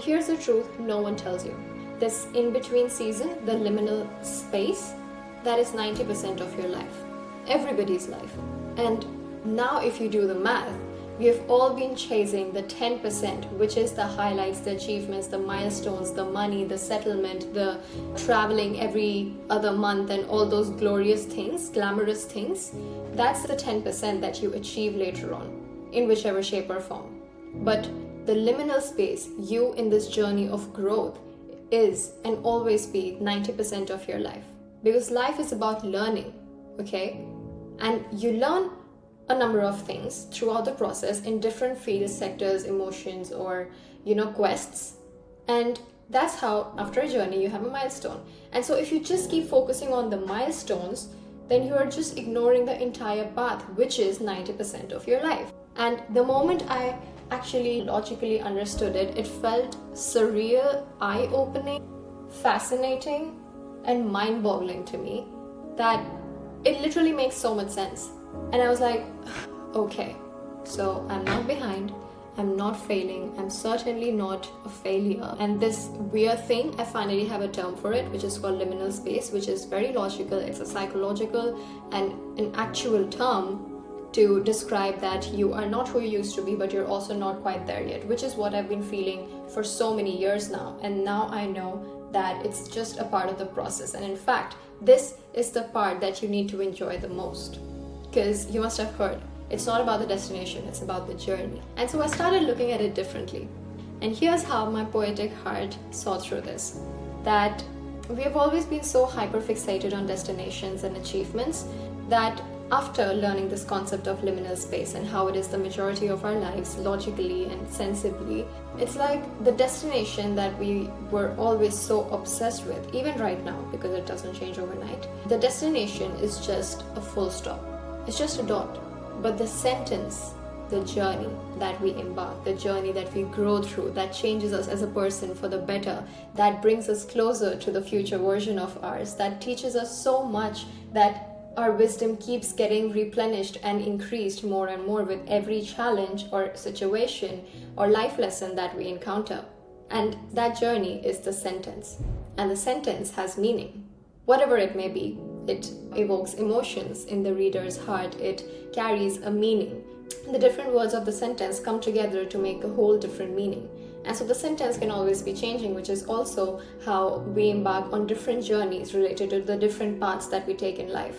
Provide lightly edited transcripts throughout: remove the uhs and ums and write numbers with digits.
Here's the truth no one tells you. This in-between season, the liminal space, that is 90% of your life. Everybody's life. And now if you do the math, we have all been chasing the 10%, which is the highlights, the achievements, the milestones, the money, the settlement, the traveling every other month and all those glorious things, glamorous things. That's the 10% that you achieve later on, in whichever shape or form. But the liminal space, you in this journey of growth, is and always be 90% of your life. Because life is about learning, okay? And you learn a number of things throughout the process in different fields, sectors, emotions, or quests. And that's how after a journey you have a milestone. And so if you just keep focusing on the milestones, then you are just ignoring the entire path, which is 90% of your life. And the moment I actually logically understood it, it felt surreal, eye-opening, fascinating, and mind-boggling to me that it literally makes so much sense. And I was like, okay, so I'm not behind, I'm not failing, I'm certainly not a failure. And this weird thing, I finally have a term for it, which is called liminal space, which is very logical. It's a psychological and an actual term to describe that you are not who you used to be, but you're also not quite there yet, which is what I've been feeling for so many years now. And now I know that it's just a part of the process. And in fact, this is the part that you need to enjoy the most. Because you must have heard, it's not about the destination, it's about the journey. And so I started looking at it differently. And here's how my poetic heart saw through this. That we have always been so hyper-fixated on destinations and achievements that after learning this concept of liminal space and how it is the majority of our lives logically and sensibly, it's like the destination that we were always so obsessed with, even right now, because it doesn't change overnight. The destination is just a full stop. It's just a dot. But the sentence, the journey that we embark, the journey that we grow through, that changes us as a person for the better, that brings us closer to the future version of ours, that teaches us so much that our wisdom keeps getting replenished and increased more and more with every challenge or situation or life lesson that we encounter. And that journey is the sentence. And the sentence has meaning, whatever it may be. It evokes emotions in the reader's heart. It carries a meaning. The different words of the sentence come together to make a whole different meaning. And so the sentence can always be changing, which is also how we embark on different journeys related to the different paths that we take in life.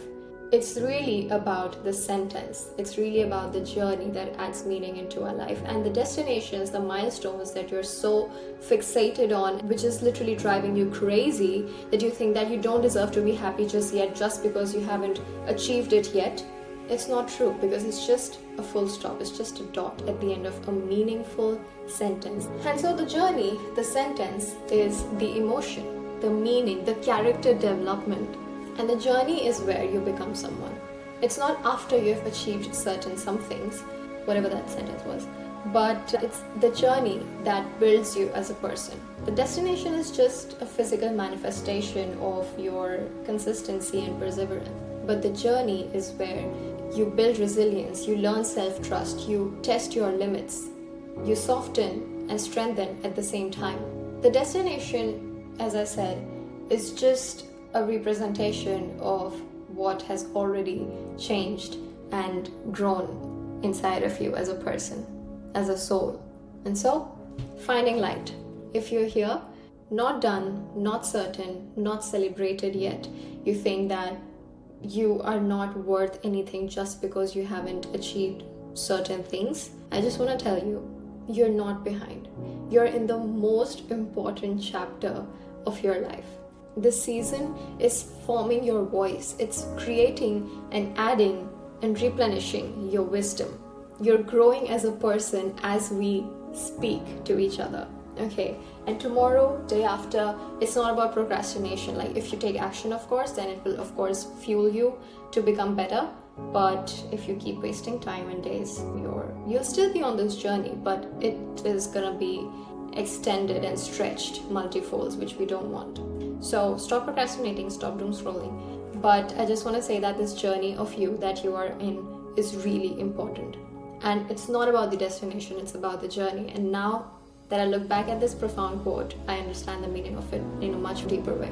It's really about the sentence. It's really about the journey that adds meaning into our life. And the destinations, the milestones that you're so fixated on, which is literally driving you crazy, that you think that you don't deserve to be happy just yet, just because you haven't achieved it yet. It's not true, because it's just a full stop. It's just a dot at the end of a meaningful sentence. And so the journey, the sentence, is the emotion, the meaning, the character development. And the journey is where you become someone. It's not after you've achieved certain somethings, whatever that sentence was, but it's the journey that builds you as a person. The destination is just a physical manifestation of your consistency and perseverance. But the journey is where you build resilience, you learn self-trust, you test your limits, you soften and strengthen at the same time. The destination, as I said, is just a representation of what has already changed and grown inside of you as a person, as a soul. And so, finding light. If you're here, not done, not certain, not celebrated yet, you think that you are not worth anything just because you haven't achieved certain things, I just want to tell you, you're not behind. You're in the most important chapter of your life. This season is forming your voice. It's creating and adding and replenishing your wisdom. You're growing as a person as we speak to each other. Okay, and tomorrow, day after, it's not about procrastination. Like, if you take action, of course, then it will of course fuel you to become better. But if you keep wasting time and days, you'll still be on this journey, but it is gonna be extended and stretched multifolds, which we don't want. So stop procrastinating, stop doom scrolling. But I just want to say that this journey of you that you are in is really important. And it's not about the destination, it's about the journey. And now that I look back at this profound quote, I understand the meaning of it in a much deeper way.